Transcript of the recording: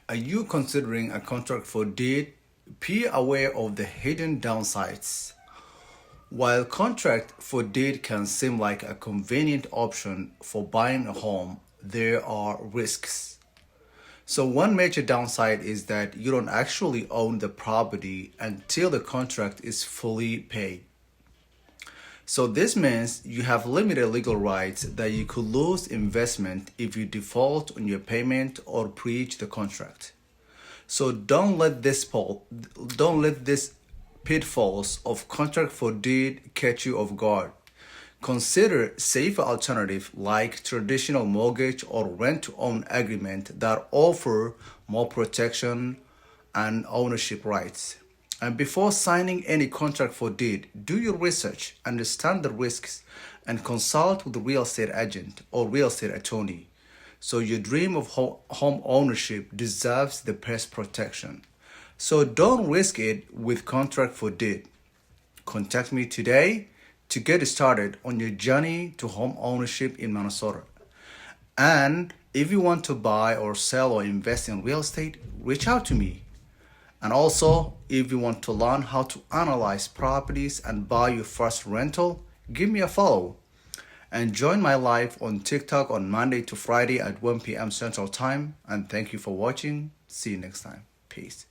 Are you considering a contract for deed? Be aware of the hidden downsides. While contract for deed can seem like a convenient option for buying a home, there are risks. So one major downside is that you don't actually own the property until the contract is fully paid. So this means you have limited legal rights that you could lose investment if you default on your payment or breach the contract. So don't let this pitfalls of contract for deed catch you off guard. Consider safer alternative like traditional mortgage or rent-to-own agreement that offer more protection and ownership rights. And before signing any contract for deed, do your research, understand the risks, and consult with a real estate agent or real estate attorney. So your dream of home ownership deserves the best protection. So don't risk it with contract for deed. Contact me today to get started on your journey to home ownership in Minnesota. And if you want to buy or sell or invest in real estate, reach out to me. And also, if you want to learn how to analyze properties and buy your first rental, give me a follow. And join my live on TikTok on Monday to Friday at 1 p.m. Central Time. And thank you for watching. See you next time. Peace.